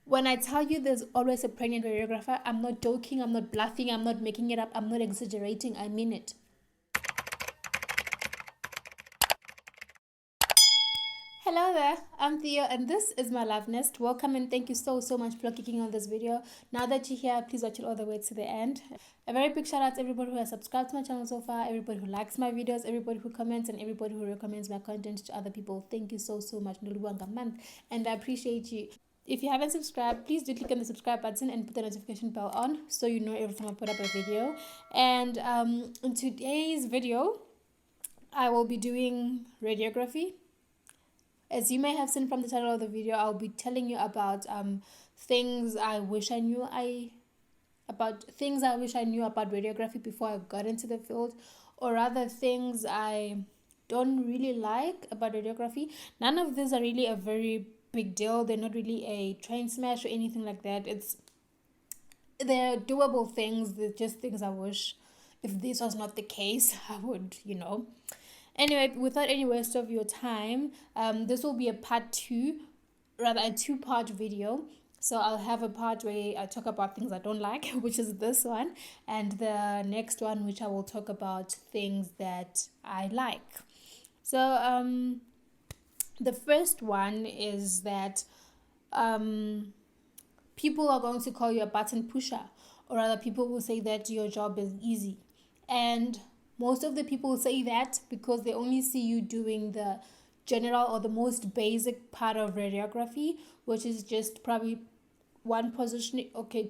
When I tell you there's always a pregnant radiographer, I'm not joking, I'm not bluffing, I'm not making it up, I'm not exaggerating, I mean it. Hello there, I'm Theo and this is my love nest. Welcome and thank you so much for clicking on this video. Now that you're here, please watch it all the way to the end. A very big shout out to everybody who has subscribed to my channel so far, everybody who likes my videos, everybody who comments, and everybody who recommends my content to other people. Thank you so much, and I appreciate you. If you haven't subscribed, please do click on the subscribe button and put the notification bell on so you know every time I put up a video. And in today's video, I will be doing radiography. As you may have seen from the title of the video, I'll be telling you about things I wish I knew about radiography before I got into the field, or rather things I don't really like about radiography. None of these are really a very big deal. They're not really a train smash or anything like that. They're doable things. They're just things I wish if this was not the case, I would, Anyway, without any waste of your time, this will be a two-part video. So I'll have a part where I talk about things I don't like, which is this one, and the next one, which I will talk about things that I like. So the first one is that people are going to call you a button pusher, or rather people will say that your job is easy. And most of the people say that because they only see you doing the general or the most basic part of radiography, which is just probably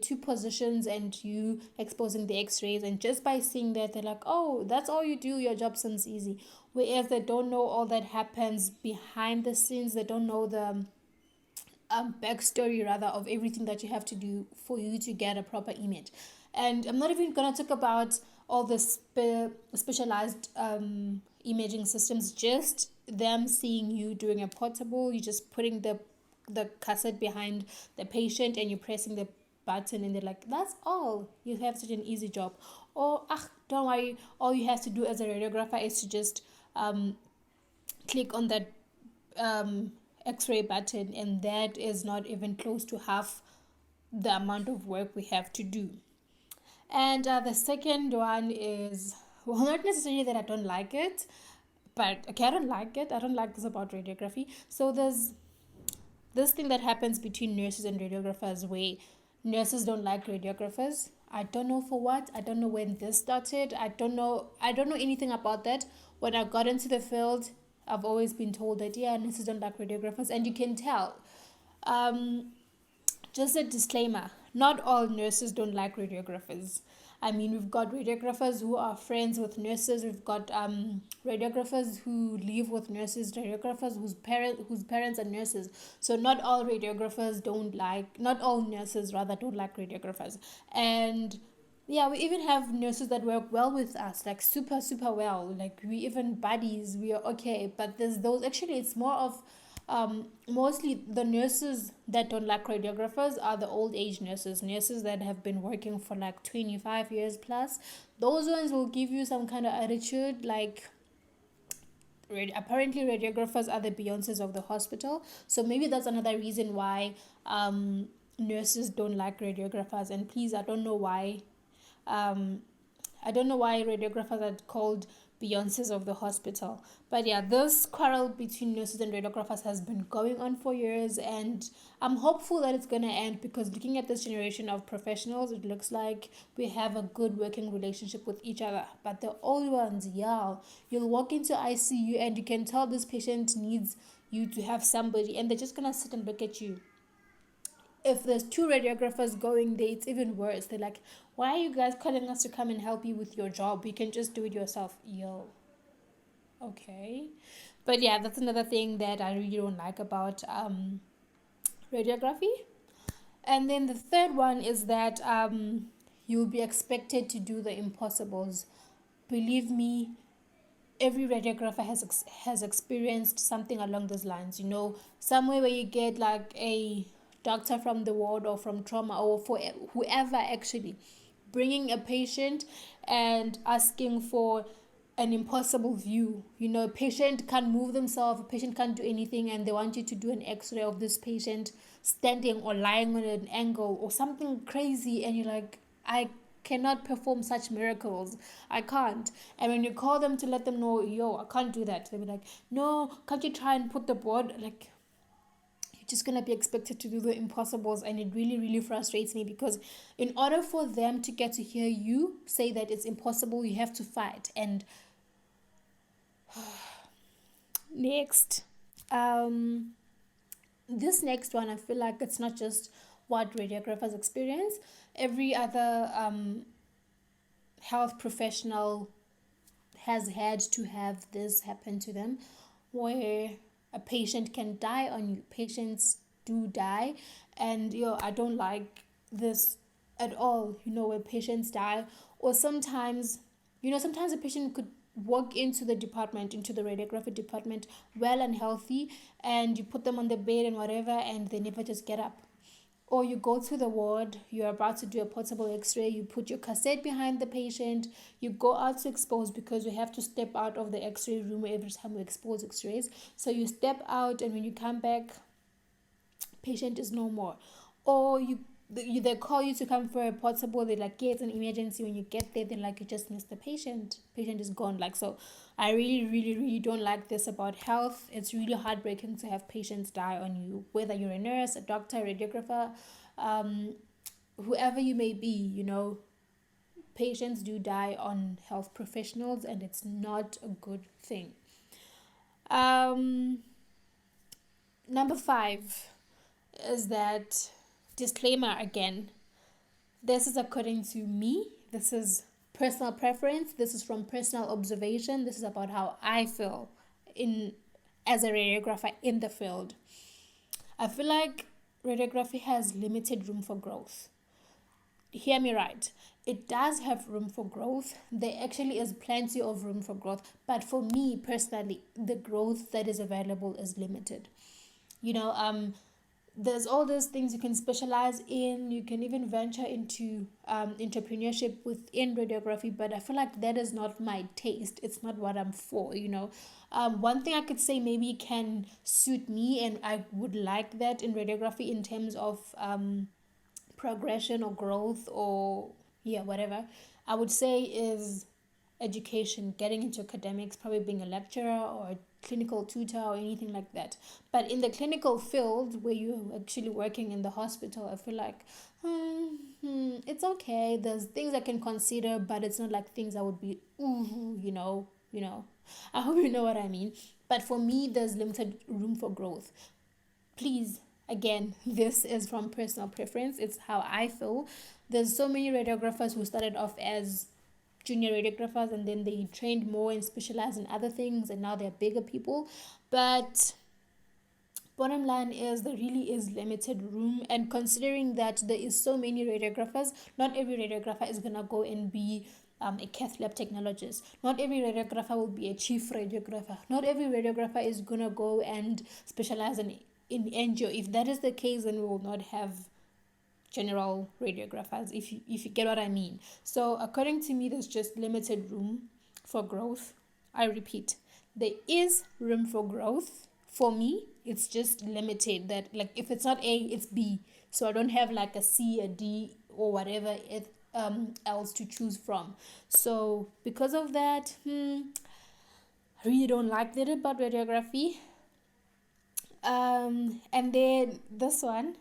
two positions and you exposing the x-rays. And just by seeing that, they're like, oh, that's all you do, your job seems easy. Whereas they don't know all that happens behind the scenes. They don't know the backstory rather of everything that you have to do for you to get a proper image. And I'm not even going to talk about all the specialized imaging systems, just them seeing you doing a portable. You're just putting the cassette behind the patient and you're pressing the button and they're like, that's all. You have such an easy job. Or, don't worry, all you have to do as a radiographer is to just click on that x-ray button, and that is not even close to half the amount of work we have to do. And the second one is, well, not necessarily that I don't like it, but okay, I don't like it. I don't like this about radiography. So there's this thing that happens between nurses and radiographers where nurses don't like radiographers. I don't know for what. I don't know when this started. I don't know anything about that. When I got into the field, I've always been told that, yeah, nurses don't like radiographers, and you can tell. Just a disclaimer, not all nurses don't like radiographers. I mean, we've got radiographers who are friends with nurses. We've got radiographers who live with nurses, radiographers whose parents are nurses. So not all nurses don't like radiographers. And yeah, we even have nurses that work well with us, like super well. Like we even buddies, we are okay. But there's those, actually it's more of mostly the nurses that don't like radiographers are the old age nurses that have been working for like 25 years plus. Those ones will give you some kind of attitude like, apparently radiographers are the Beyoncés of the hospital. So maybe that's another reason why nurses don't like radiographers. And please, I don't know why radiographers are called Beyoncés of the hospital. But yeah, this quarrel between nurses and radiographers has been going on for years, and I'm hopeful that it's going to end, because looking at this generation of professionals, it looks like we have a good working relationship with each other. But the old ones, yeah, you'll walk into ICU and you can tell this patient needs you to have somebody, and they're just going to sit and look at you. If there's two radiographers going there, it's even worse. They're like, why are you guys calling us to come and help you with your job? You can just do it yourself. Yo. Okay. But yeah, that's another thing that I really don't like about radiography. And then the third one is that you'll be expected to do the impossibles. Believe me, every radiographer has experienced something along those lines. Somewhere where you get like a doctor from the ward or from trauma, or for whoever, actually bringing a patient and asking for an impossible view. A patient can't move themselves, a patient can't do anything, and they want you to do an x-ray of this patient standing or lying on an angle or something crazy, and you're like, I cannot perform such miracles. I can't. And when you call them to let them know, yo, I can't do that, they'll be like, no, can't you try and put the board? Like, you're just gonna be expected to do the impossibles, and it really, really frustrates me, because in order for them to get to hear you say that it's impossible, you have to fight. And next, um this next one, I feel like it's not just what radiographers experience. Every other health professional has had to have this happen to them, where a patient can die on you. Patients do die, and I don't like this at all. Where patients die, or sometimes a patient could walk into the department, into the radiography department, well and healthy, and you put them on the bed and whatever, and they never just get up. Or you go to the ward, you're about to do a portable x-ray, you put your cassette behind the patient, you go out to expose, because we have to step out of the x-ray room every time we expose x-rays. So you step out, and when you come back, patient is no more. Or they call you to come for a portable, they're like, yeah, it's an emergency. When you get there, they're like, you just missed the patient is gone. Like, so I really, really, really don't like this about health. It's really heartbreaking to have patients die on you, whether you're a nurse, a doctor, a radiographer, whoever you may be. Patients do die on health professionals, and it's not a good thing. Number 5 is that, disclaimer again, this is according to me, this is personal preference, this is from personal observation, this is about how I feel as a radiographer in the field. I feel like radiography has limited room for growth. Hear me right, it does have room for growth. There actually is plenty of room for growth, but for me personally, the growth that is available is limited. There's all those things you can specialize in. You can even venture into entrepreneurship within radiography, but I feel like that is not my taste. It's not what I'm for. One thing I could say maybe can suit me, and I would like that in radiography in terms of progression or growth, or whatever, I would say, is education, getting into academics, probably being a lecturer or a clinical tutor or anything like that. But in the clinical field, where you're actually working in the hospital, I feel like it's okay. There's things I can consider, but it's not like things I would be I hope you know what I mean. But for me, there's limited room for growth. Please, again, this is from personal preference. It's how I feel. There's so many radiographers who started off as junior radiographers, and then they trained more and specialized in other things, and now they're bigger people. But bottom line is, there really is limited room, and considering that there is so many radiographers, not every radiographer is gonna go and be a cath lab technologist. Not every radiographer will be a chief radiographer. Not every radiographer is gonna go and specialize in angio. If that is the case, then we will not have general radiographers, if you get what I mean. So according to me, there's just limited room for growth. I repeat, there is room for growth. For me, it's just limited, that like if it's not A, it's B. So I don't have like a C, a D, or whatever else to choose from. So because of that, I really don't like that about radiography. And then this one,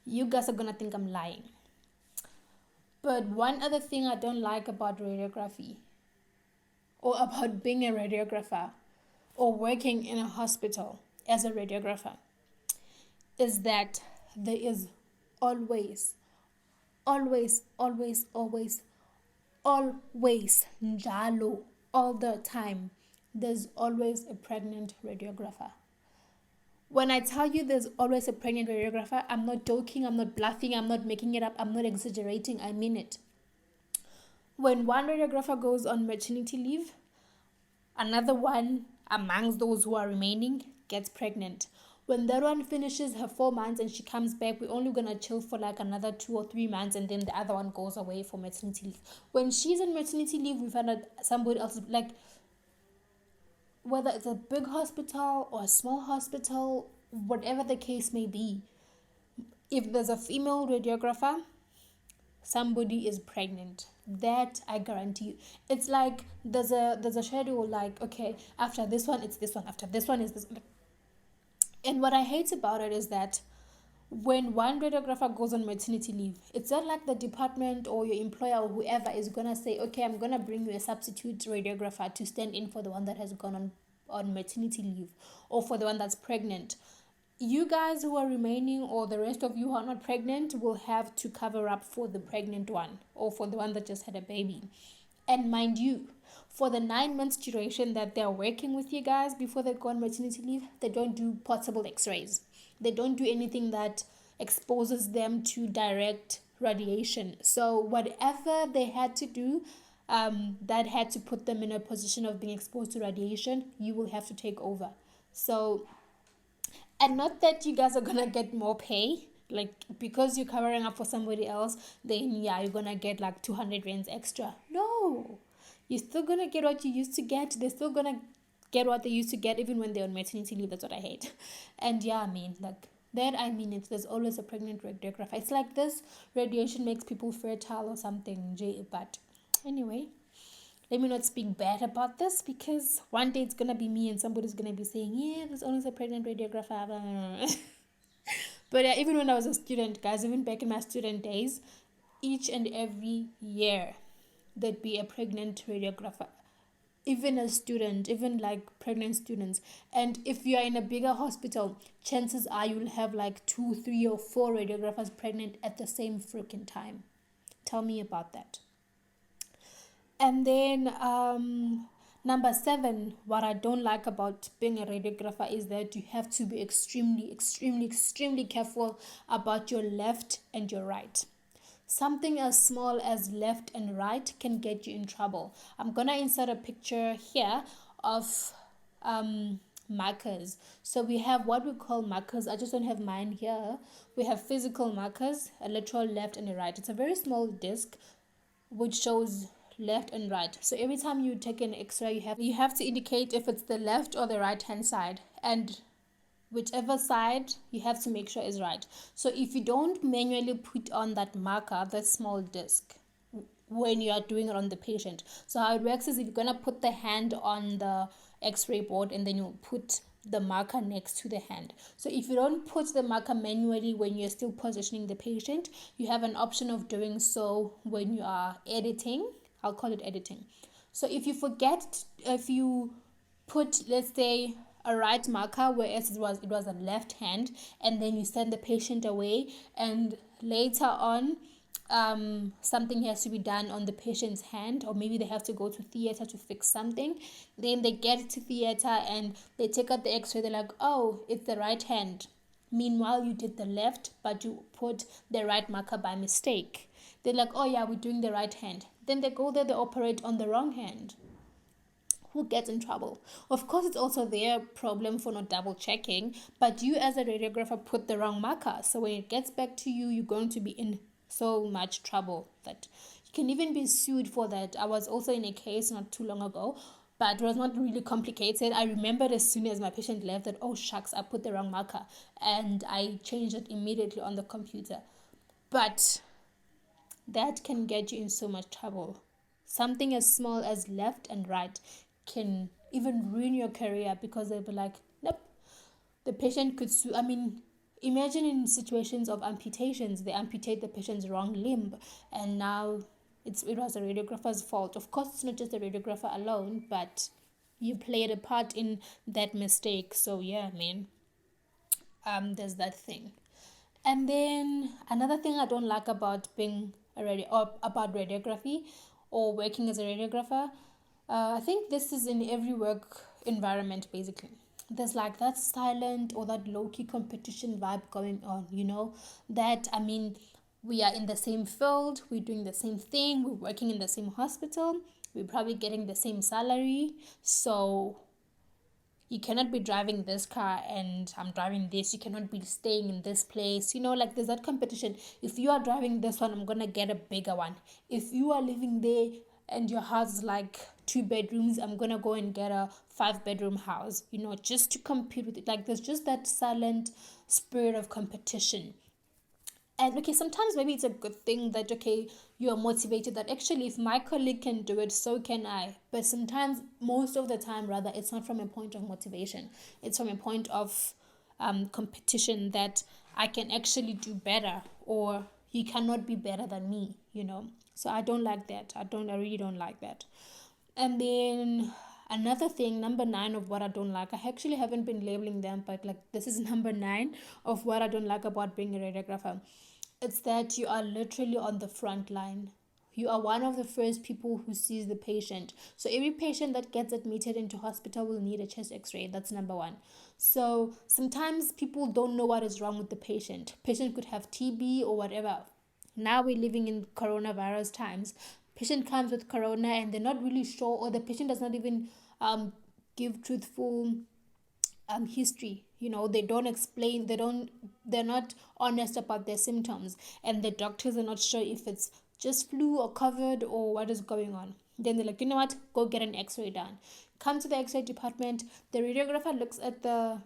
you guys are gonna think I'm lying. But one other thing I don't like about radiography, or about being a radiographer, or working in a hospital as a radiographer, is that there is always, always, always, always, always, njalo, all the time, there's always a pregnant radiographer. When I tell you there's always a pregnant radiographer, I'm not joking, I'm not bluffing, I'm not making it up, I'm not exaggerating, I mean it. When one radiographer goes on maternity leave, another one amongst those who are remaining gets pregnant. When that one finishes her 4 months and she comes back, we're only gonna chill for like another 2 or 3 months, and then the other one goes away for maternity leave. When she's on maternity leave, we find out somebody else, like, whether it's a big hospital or a small hospital, whatever the case may be, If there's a female radiographer, somebody is pregnant. That I guarantee you. It's like there's a schedule, like, okay, after this one it's this one, after this one is this. And what I hate about it is that when one radiographer goes on maternity leave, it's not like the department or your employer or whoever is gonna say, okay, I'm gonna bring you a substitute radiographer to stand in for the one that has gone on maternity leave, or for the one that's pregnant. You guys who are remaining, or the rest of you who are not pregnant, will have to cover up for the pregnant one, or for the one that just had a baby. And mind you, for the 9 months duration that they're working with you guys before they go on maternity leave, they don't do portable x-rays. They don't do anything that exposes them to direct radiation. So whatever they had to do, that had to put them in a position of being exposed to radiation, you will have to take over. So, and not that you guys are gonna get more pay, like because you're covering up for somebody else, then yeah, you're gonna get like 200 rands extra. No, you're still gonna get what you used to get. They're still gonna get what they used to get even when they're on maternity leave. That's what I hate. And yeah, I mean, like that, I mean, it's there's always a pregnant radiographer. It's like this radiation makes people fertile or something, but anyway, let me not speak bad about this, because one day it's gonna be me and somebody's gonna be saying, yeah, there's always a pregnant radiographer. But yeah, even when I was a student, guys, even back in my student days, each and every year there'd be a pregnant radiographer. Even a student, even like pregnant students. And if you are in a bigger hospital, chances are you'll have like 2, 3, or 4 radiographers pregnant at the same freaking time. Tell me about that. And then number 7, what I don't like about being a radiographer is that you have to be extremely, extremely, extremely careful about your left and your right. Something as small as left and right can get you in trouble. I'm gonna insert a picture here of markers. So we have what we call markers. I just don't have mine here. We have physical markers, a literal left and a right. It's a very small disc which shows left and right. So every time you take an x-ray, you have to indicate if it's the left or the right hand side, and whichever side you have to make sure is right. So if you don't manually put on that marker, that small disc, when you are doing it on the patient, so how it works is if you're gonna put the hand on the x-ray board, and then you put the marker next to the hand. So if you don't put the marker manually when you're still positioning the patient, you have an option of doing so when you are editing. I'll call it editing. So if you forget, if you put, let's say, a right marker, whereas it was a left hand, and then you send the patient away, and later on something has to be done on the patient's hand, or maybe they have to go to theater to fix something, then they get to theater and they take out the x-ray, they're like, oh, it's the right hand. Meanwhile, you did the left, but you put the right marker by mistake. They're like, oh yeah, we're doing the right hand. Then they go there, they operate on the wrong hand. Who gets in trouble? Of course, it's also their problem for not double checking, but you as a radiographer put the wrong marker. So when it gets back to you, you're going to be in so much trouble that you can even be sued for that. I was also in a case not too long ago, but it was not really complicated. I remembered as soon as my patient left that, oh shucks, I put the wrong marker, and I changed it immediately on the computer. But that can get you in so much trouble. Something as small as left and right can even ruin your career, because they'll be like, nope, the patient could sue. I mean, imagine in situations of amputations, they amputate the patient's wrong limb, and now it was a radiographer's fault. Of course, it's not just the radiographer alone, but you played a part in that mistake. So yeah, man, there's that thing. And then another thing I don't like about being about radiography or working as a radiographer, I think this is in every work environment basically. There's like that silent or that low-key competition vibe going on, that, I mean, we are in the same field, we're doing the same thing, we're working in the same hospital, we're probably getting the same salary, so you cannot be driving this car and I'm driving this. You cannot be staying in this place. Like there's that competition. If you are driving this one, I'm going to get a bigger one. If you are living there and your house is like 2 bedrooms, I'm going to go and get a 5-bedroom house, just to compete with it. Like there's just that silent spirit of competition. And okay, sometimes maybe it's a good thing that, okay, you're motivated that actually if my colleague can do it, so can I. But sometimes, most of the time rather, it's not from a point of motivation. It's from a point of competition, that I can actually do better, or he cannot be better than me, So I don't like that. I really don't like that. And then another thing, number 9 of what I don't like, I actually haven't been labeling them, but like this is number 9 of what I don't like about being a radiographer. It's that you are literally on the front line. You are one of the first people who sees the patient. So every patient that gets admitted into hospital will need a chest x-ray. That's number 1. So sometimes people don't know what is wrong with the patient. Patient could have TB or whatever. Now we're living in coronavirus times. Patient comes with corona and they're not really sure, or the patient does not even give truthful history. They don't explain, they're not honest about their symptoms, and the doctors are not sure if it's just flu or COVID or what is going on. Then they're like, you know what, go get an x-ray done. Come to the x-ray department. The radiographer looks at the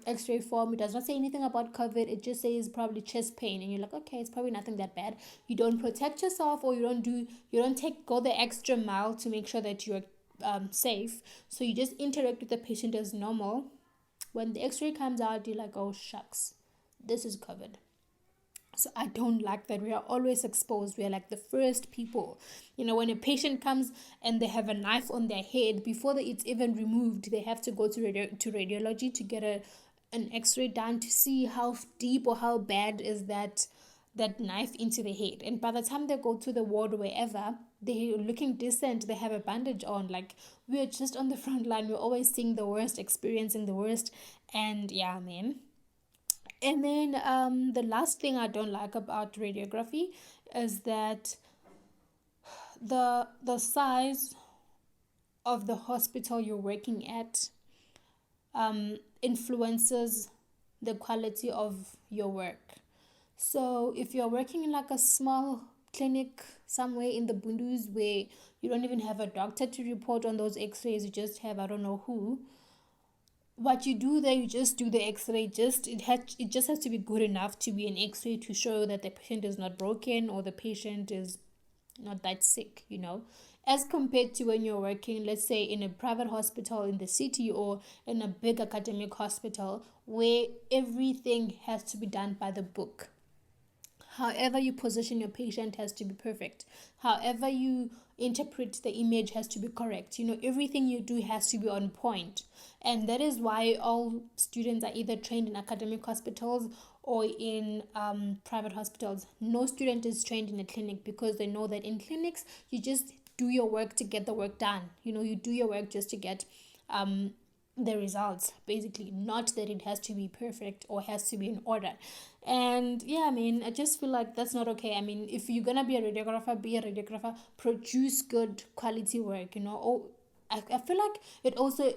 x-ray form. It does not say anything about COVID. It just says probably chest pain, and you're like, okay, it's probably nothing that bad. You don't protect yourself, or you don't go the extra mile to make sure that you're safe. So you just interact with the patient as normal. When the x-ray comes out, you're like, oh shucks, this is COVID. So I don't like that. We are always exposed. We are like the first people. When a patient comes and they have a knife on their head, before it's even removed, they have to go to radiology to get an x-ray done to see how deep or how bad is that knife into the head. And by the time they go to the ward or wherever, they're looking decent, they have a bandage on. Like, we're just on the front line. We're always seeing the worst, experiencing the worst. And yeah, man. And then the last thing I don't like about radiography is that the size of the hospital you're working at influences the quality of your work. So if you're working in like a small clinic somewhere in the Bundus, where you don't even have a doctor to report on those x-rays, you just have I don't know who, what you do there, you just do the x-ray. It just has to be good enough to be an x-ray to show that the patient is not broken or the patient is not that sick, as compared to when you're working, let's say, in a private hospital in the city, or in a big academic hospital, where everything has to be done by the book. However you position your patient has to be perfect. However you interpret the image has to be correct. Everything you do has to be on point. And that is why all students are either trained in academic hospitals or in private hospitals. No student is trained in a clinic, because they know that in clinics, you just do your work to get the work done. You do your work just to get the results, basically, not that it has to be perfect or has to be in order. And yeah, I just feel like that's not okay. If you're gonna be a radiographer, produce good quality work. I feel like it also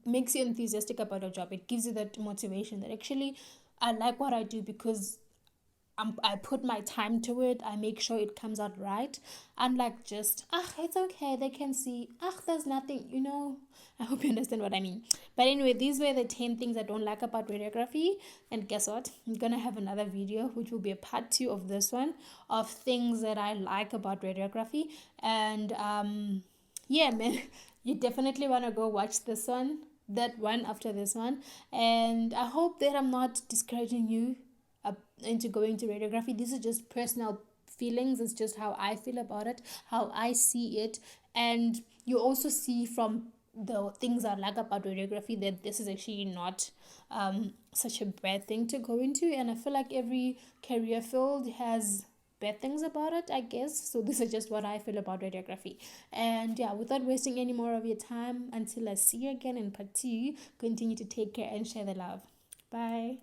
makes you enthusiastic about your job. It gives you that motivation that actually I like what I do, because I put my time to it. I make sure it comes out right. Unlike just, it's okay, they can see, there's nothing, I hope you understand what I mean. But anyway, these were the 10 things I don't like about radiography. And guess what? I'm going to have another video, which will be a part 2 of this one, of things that I like about radiography. And yeah, man, you definitely want to go watch that one after this one. And I hope that I'm not discouraging you into going to radiography. This is just personal feelings. It's just how I feel about it, how I see it. And you also see from the things I like about radiography that this is actually not such a bad thing to go into. And I feel like every career field has bad things about it, I guess. So this is just what I feel about radiography. And yeah, without wasting any more of your time, until I see you again in part 2, continue to take care and share the love. Bye.